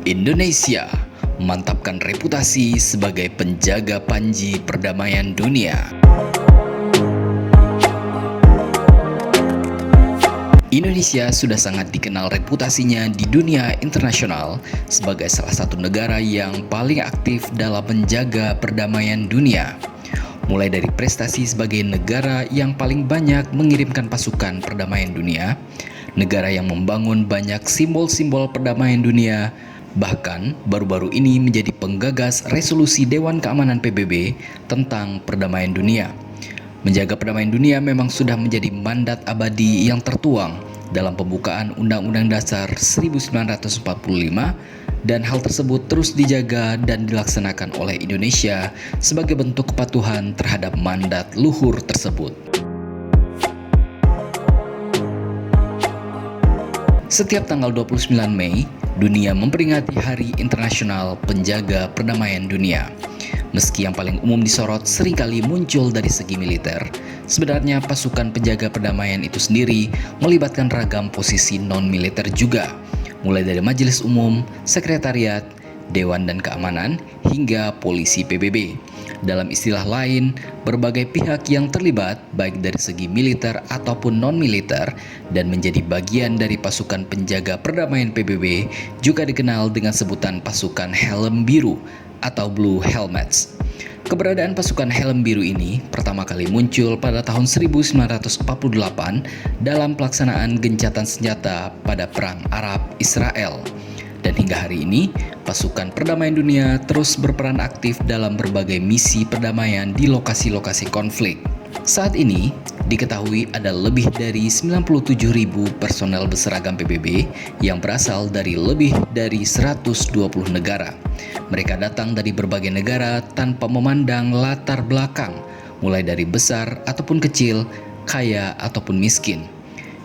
Indonesia memantapkan reputasi sebagai penjaga panji perdamaian dunia. Indonesia sudah sangat dikenal reputasinya di dunia internasional sebagai salah satu negara yang paling aktif dalam menjaga perdamaian dunia. Mulai dari prestasi sebagai negara yang paling banyak mengirimkan pasukan perdamaian dunia, negara yang membangun banyak simbol-simbol perdamaian dunia, bahkan baru-baru ini menjadi penggagas resolusi Dewan Keamanan PBB tentang perdamaian dunia. Menjaga perdamaian dunia memang sudah menjadi mandat abadi yang tertuang dalam pembukaan Undang-Undang Dasar 1945 dan hal tersebut terus dijaga dan dilaksanakan oleh Indonesia sebagai bentuk kepatuhan terhadap mandat luhur tersebut. Setiap tanggal 29 Mei, dunia memperingati Hari Internasional Penjaga Perdamaian Dunia. Meski yang paling umum disorot seringkali muncul dari segi militer, sebenarnya pasukan penjaga perdamaian itu sendiri melibatkan ragam posisi non-militer juga, mulai dari Majelis Umum, Sekretariat, Dewan dan Keamanan, hingga Polisi PBB. Dalam istilah lain, berbagai pihak yang terlibat baik dari segi militer ataupun non-militer dan menjadi bagian dari pasukan penjaga perdamaian PBB juga dikenal dengan sebutan pasukan helm biru atau Blue Helmets. Keberadaan pasukan helm biru ini pertama kali muncul pada tahun 1948 dalam pelaksanaan gencatan senjata pada Perang Arab-Israel. Dan hingga hari ini, pasukan perdamaian dunia terus berperan aktif dalam berbagai misi perdamaian di lokasi-lokasi konflik. Saat ini, diketahui ada lebih dari 97.000 personel berseragam PBB yang berasal dari lebih dari 120 negara. Mereka datang dari berbagai negara tanpa memandang latar belakang, mulai dari besar ataupun kecil, kaya ataupun miskin.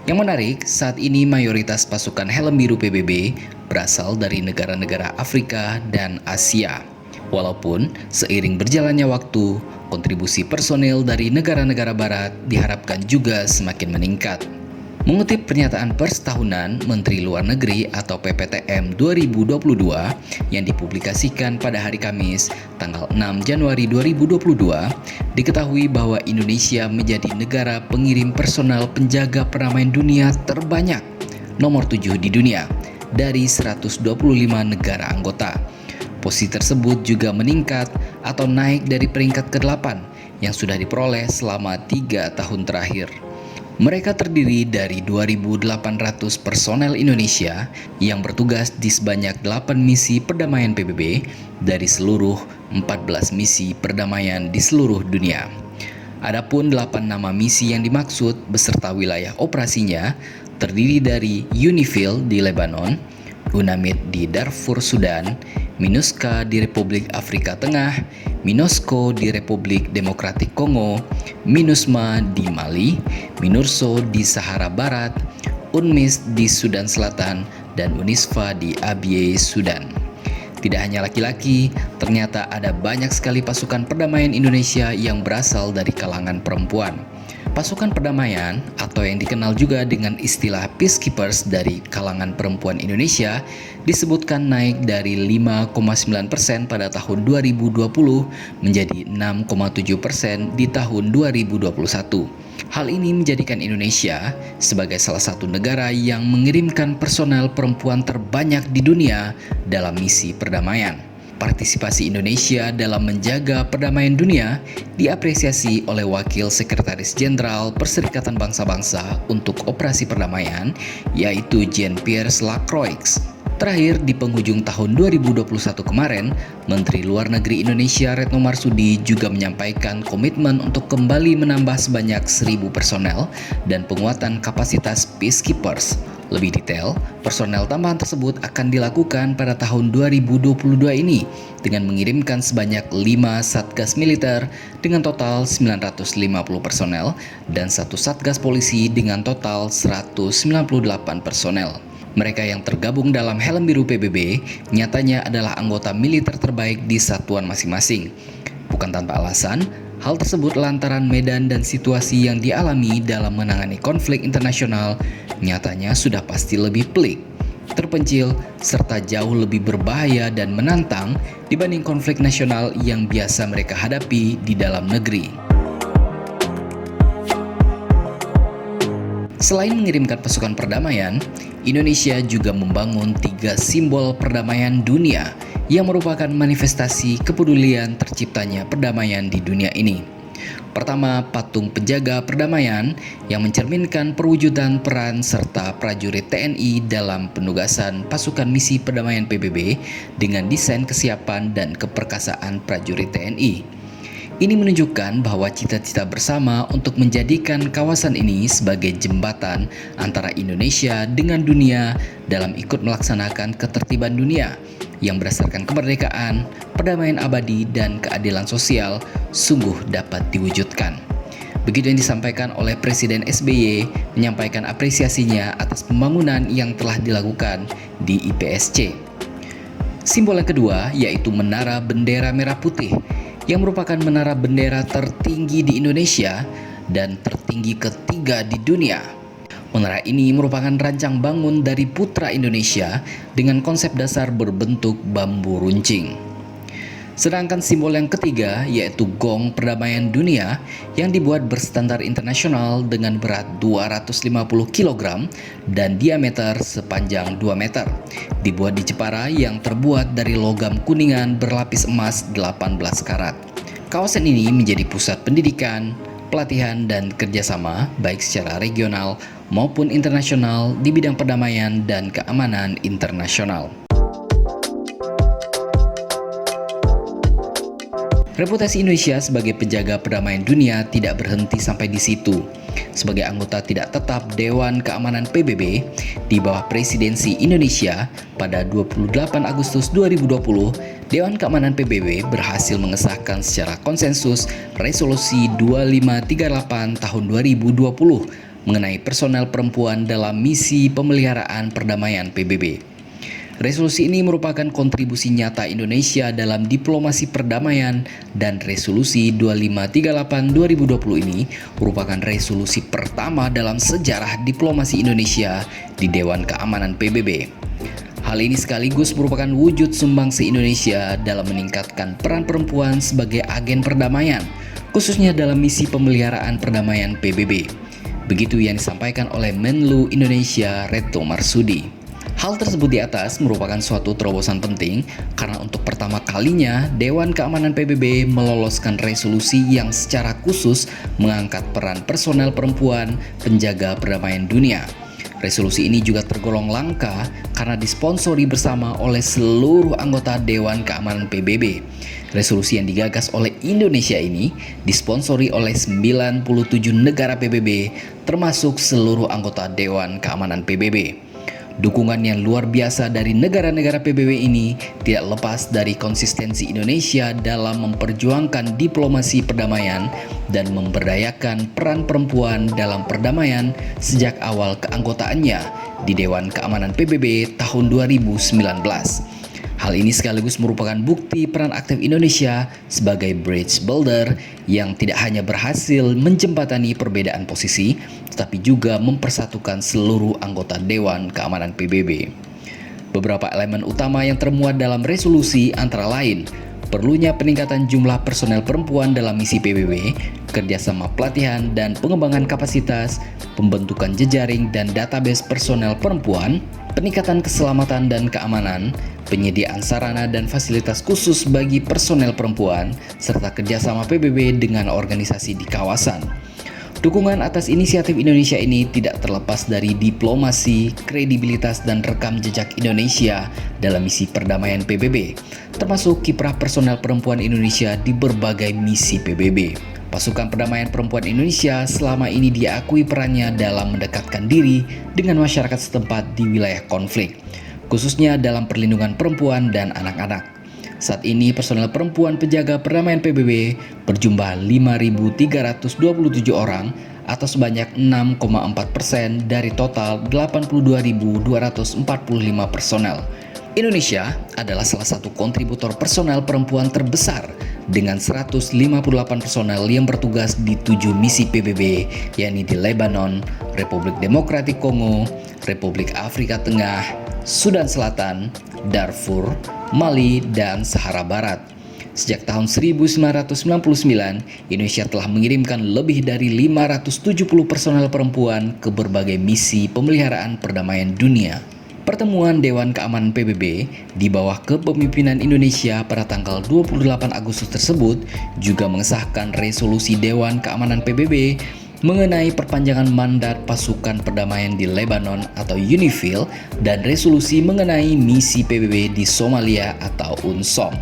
Yang menarik, saat ini mayoritas pasukan helm biru PBB berasal dari negara-negara Afrika dan Asia. Walaupun seiring berjalannya waktu, kontribusi personil dari negara-negara barat diharapkan juga semakin meningkat. Mengutip pernyataan pers tahunan Menteri Luar Negeri atau PPTM 2022 yang dipublikasikan pada hari Kamis, tanggal 6 Januari 2022, diketahui bahwa Indonesia menjadi negara pengirim personel penjaga perdamaian dunia terbanyak, nomor 7 di dunia, dari 125 negara anggota. Posisi tersebut juga meningkat atau naik dari peringkat ke-8 yang sudah diperoleh selama 3 tahun terakhir. Mereka terdiri dari 2.800 personel Indonesia yang bertugas di sebanyak 8 misi perdamaian PBB dari seluruh 14 misi perdamaian di seluruh dunia. Adapun 8 nama misi yang dimaksud beserta wilayah operasinya terdiri dari UNIFIL di Lebanon, UNAMID di Darfur, Sudan, MINUSCA di Republik Afrika Tengah, MINUSCO di Republik Demokratik Kongo, MINUSMA di Mali, MINURSO di Sahara Barat, UNMISS di Sudan Selatan, dan UNISFA di Abyei, Sudan. Tidak hanya laki-laki, ternyata ada banyak sekali pasukan perdamaian Indonesia yang berasal dari kalangan perempuan. Pasukan perdamaian atau yang dikenal juga dengan istilah peacekeepers dari kalangan perempuan Indonesia disebutkan naik dari 5,9% pada tahun 2020 menjadi 6,7% di tahun 2021. Hal ini menjadikan Indonesia sebagai salah satu negara yang mengirimkan personel perempuan terbanyak di dunia dalam misi perdamaian. Partisipasi Indonesia dalam menjaga perdamaian dunia diapresiasi oleh Wakil Sekretaris Jenderal Perserikatan Bangsa-Bangsa untuk Operasi Perdamaian, yaitu Jean-Pierre Lacroix. Terakhir, di penghujung tahun 2021 kemarin, Menteri Luar Negeri Indonesia Retno Marsudi juga menyampaikan komitmen untuk kembali menambah sebanyak 1.000 personel dan penguatan kapasitas peacekeepers. Lebih detail, personel tambahan tersebut akan dilakukan pada tahun 2022 ini dengan mengirimkan sebanyak 5 satgas militer dengan total 950 personel dan 1 satgas polisi dengan total 198 personel. Mereka yang tergabung dalam helm biru PBB nyatanya adalah anggota militer terbaik di satuan masing-masing. Bukan tanpa alasan, hal tersebut lantaran medan dan situasi yang dialami dalam menangani konflik internasional nyatanya sudah pasti lebih pelik. terpencil, serta jauh lebih berbahaya dan menantang dibanding konflik nasional yang biasa mereka hadapi di dalam negeri. Selain mengirimkan pasukan perdamaian, Indonesia juga membangun 3 simbol perdamaian dunia yang merupakan manifestasi kepedulian terciptanya perdamaian di dunia ini. Pertama, patung penjaga perdamaian yang mencerminkan perwujudan peran serta prajurit TNI dalam penugasan pasukan misi perdamaian PBB dengan desain kesiapan dan keperkasaan prajurit TNI. Ini menunjukkan bahwa cita-cita bersama untuk menjadikan kawasan ini sebagai jembatan antara Indonesia dengan dunia dalam ikut melaksanakan ketertiban dunia yang berdasarkan kemerdekaan, perdamaian abadi, dan keadilan sosial sungguh dapat diwujudkan. Begitu yang disampaikan oleh Presiden SBY menyampaikan apresiasinya atas pembangunan yang telah dilakukan di IPSC. Simbol yang kedua yaitu Menara Bendera Merah Putih yang merupakan menara bendera tertinggi di Indonesia dan tertinggi ketiga di dunia. Menara ini merupakan rancang bangun dari putra Indonesia dengan konsep dasar berbentuk bambu runcing. Sedangkan simbol yang ketiga yaitu Gong Perdamaian Dunia yang dibuat berstandar internasional dengan berat 250 kg dan diameter sepanjang 2 meter. Dibuat di Jepara yang terbuat dari logam kuningan berlapis emas 18 karat. Kawasan ini menjadi pusat pendidikan, pelatihan, dan kerjasama baik secara regional maupun internasional di bidang perdamaian dan keamanan internasional. Reputasi Indonesia sebagai penjaga perdamaian dunia tidak berhenti sampai di situ. Sebagai anggota tidak tetap Dewan Keamanan PBB di bawah Presidensi Indonesia pada 28 Agustus 2020, Dewan Keamanan PBB berhasil mengesahkan secara konsensus Resolusi 2538 tahun 2020 mengenai personel perempuan dalam misi pemeliharaan perdamaian PBB. Resolusi ini merupakan kontribusi nyata Indonesia dalam diplomasi perdamaian dan Resolusi 2538 2020 ini merupakan resolusi pertama dalam sejarah diplomasi Indonesia di Dewan Keamanan PBB. Hal ini sekaligus merupakan wujud sumbangsi Indonesia dalam meningkatkan peran perempuan sebagai agen perdamaian, khususnya dalam misi pemeliharaan perdamaian PBB. Begitu yang disampaikan oleh Menlu Indonesia Retno Marsudi. Hal tersebut di atas merupakan suatu terobosan penting karena untuk pertama kalinya Dewan Keamanan PBB meloloskan resolusi yang secara khusus mengangkat peran personel perempuan penjaga perdamaian dunia. Resolusi ini juga tergolong langka karena disponsori bersama oleh seluruh anggota Dewan Keamanan PBB. Resolusi yang digagas oleh Indonesia ini disponsori oleh 97 negara PBB termasuk seluruh anggota Dewan Keamanan PBB. Dukungan yang luar biasa dari negara-negara PBB ini tidak lepas dari konsistensi Indonesia dalam memperjuangkan diplomasi perdamaian dan memberdayakan peran perempuan dalam perdamaian sejak awal keanggotaannya di Dewan Keamanan PBB tahun 2019. Hal ini sekaligus merupakan bukti peran aktif Indonesia sebagai bridge builder yang tidak hanya berhasil menjembatani perbedaan posisi, tetapi juga mempersatukan seluruh anggota Dewan Keamanan PBB. Beberapa elemen utama yang termuat dalam resolusi antara lain perlunya peningkatan jumlah personel perempuan dalam misi PBB, kerjasama pelatihan dan pengembangan kapasitas, pembentukan jejaring dan database personel perempuan, peningkatan keselamatan dan keamanan, penyediaan sarana dan fasilitas khusus bagi personel perempuan, serta kerjasama PBB dengan organisasi di kawasan. Dukungan atas inisiatif Indonesia ini tidak terlepas dari diplomasi, kredibilitas, dan rekam jejak Indonesia dalam misi perdamaian PBB, termasuk kiprah personel perempuan Indonesia di berbagai misi PBB. Pasukan Perdamaian Perempuan Indonesia selama ini diakui perannya dalam mendekatkan diri dengan masyarakat setempat di wilayah konflik, khususnya dalam perlindungan perempuan dan anak-anak. Saat ini personel perempuan penjaga perdamaian PBB berjumlah 5.327 orang atau sebanyak 6,4% dari total 82.245 personel. Indonesia adalah salah satu kontributor personel perempuan terbesar dengan 158 personel yang bertugas di 7 misi PBB, yakni di Lebanon, Republik Demokratik Kongo, Republik Afrika Tengah, Sudan Selatan, Darfur, Mali, dan Sahara Barat. Sejak tahun 1999, Indonesia telah mengirimkan lebih dari 570 personel perempuan ke berbagai misi pemeliharaan perdamaian dunia. Pertemuan Dewan Keamanan PBB di bawah kepemimpinan Indonesia pada tanggal 28 Agustus tersebut juga mengesahkan resolusi Dewan Keamanan PBB mengenai perpanjangan mandat pasukan perdamaian di Lebanon atau UNIFIL dan resolusi mengenai misi PBB di Somalia atau UNSOM.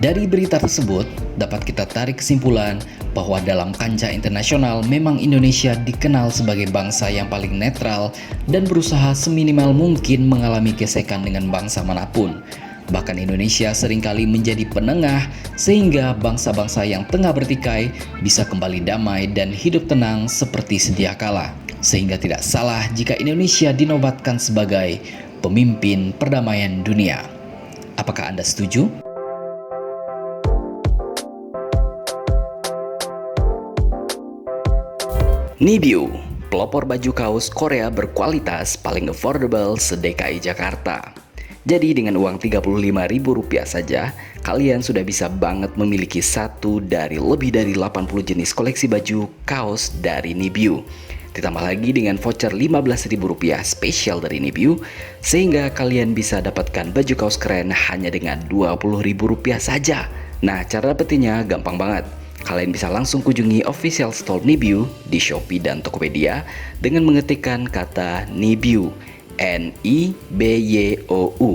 Dari berita tersebut, dapat kita tarik kesimpulan bahwa dalam kancah internasional memang Indonesia dikenal sebagai bangsa yang paling netral dan berusaha seminimal mungkin mengalami gesekan dengan bangsa manapun. Bahkan Indonesia seringkali menjadi penengah sehingga bangsa-bangsa yang tengah bertikai bisa kembali damai dan hidup tenang seperti sedia kala. Sehingga tidak salah jika Indonesia dinobatkan sebagai pemimpin perdamaian dunia. Apakah Anda setuju? Nibiu, pelopor baju kaos Korea berkualitas paling affordable se-DKI Jakarta. Jadi dengan uang Rp35.000 saja, kalian sudah bisa banget memiliki satu dari lebih dari 80 jenis koleksi baju kaos dari Nibiu. Ditambah lagi dengan voucher Rp15.000 spesial dari Nibiu, sehingga kalian bisa dapatkan baju kaos keren hanya dengan Rp20.000 saja. Nah, cara dapetinnya gampang banget. Kalian bisa langsung kunjungi official store Nibiu di Shopee dan Tokopedia dengan mengetikkan kata Nibiu, N-I-B-Y-O-U.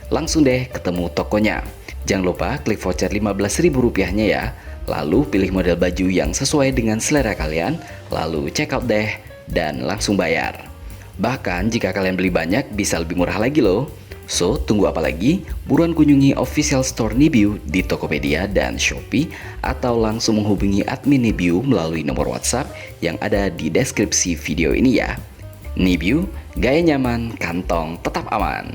Langsung deh ketemu tokonya. Jangan lupa klik voucher Rp15.000-nya ya. Lalu pilih model baju yang sesuai dengan selera kalian, lalu check out deh dan langsung bayar. Bahkan jika kalian beli banyak bisa lebih murah lagi loh. So, tunggu apa lagi? Buruan kunjungi official store Nibiu di Tokopedia dan Shopee atau langsung menghubungi admin Nibiu melalui nomor WhatsApp yang ada di deskripsi video ini ya. Nibiu, gaya nyaman, kantong tetap aman.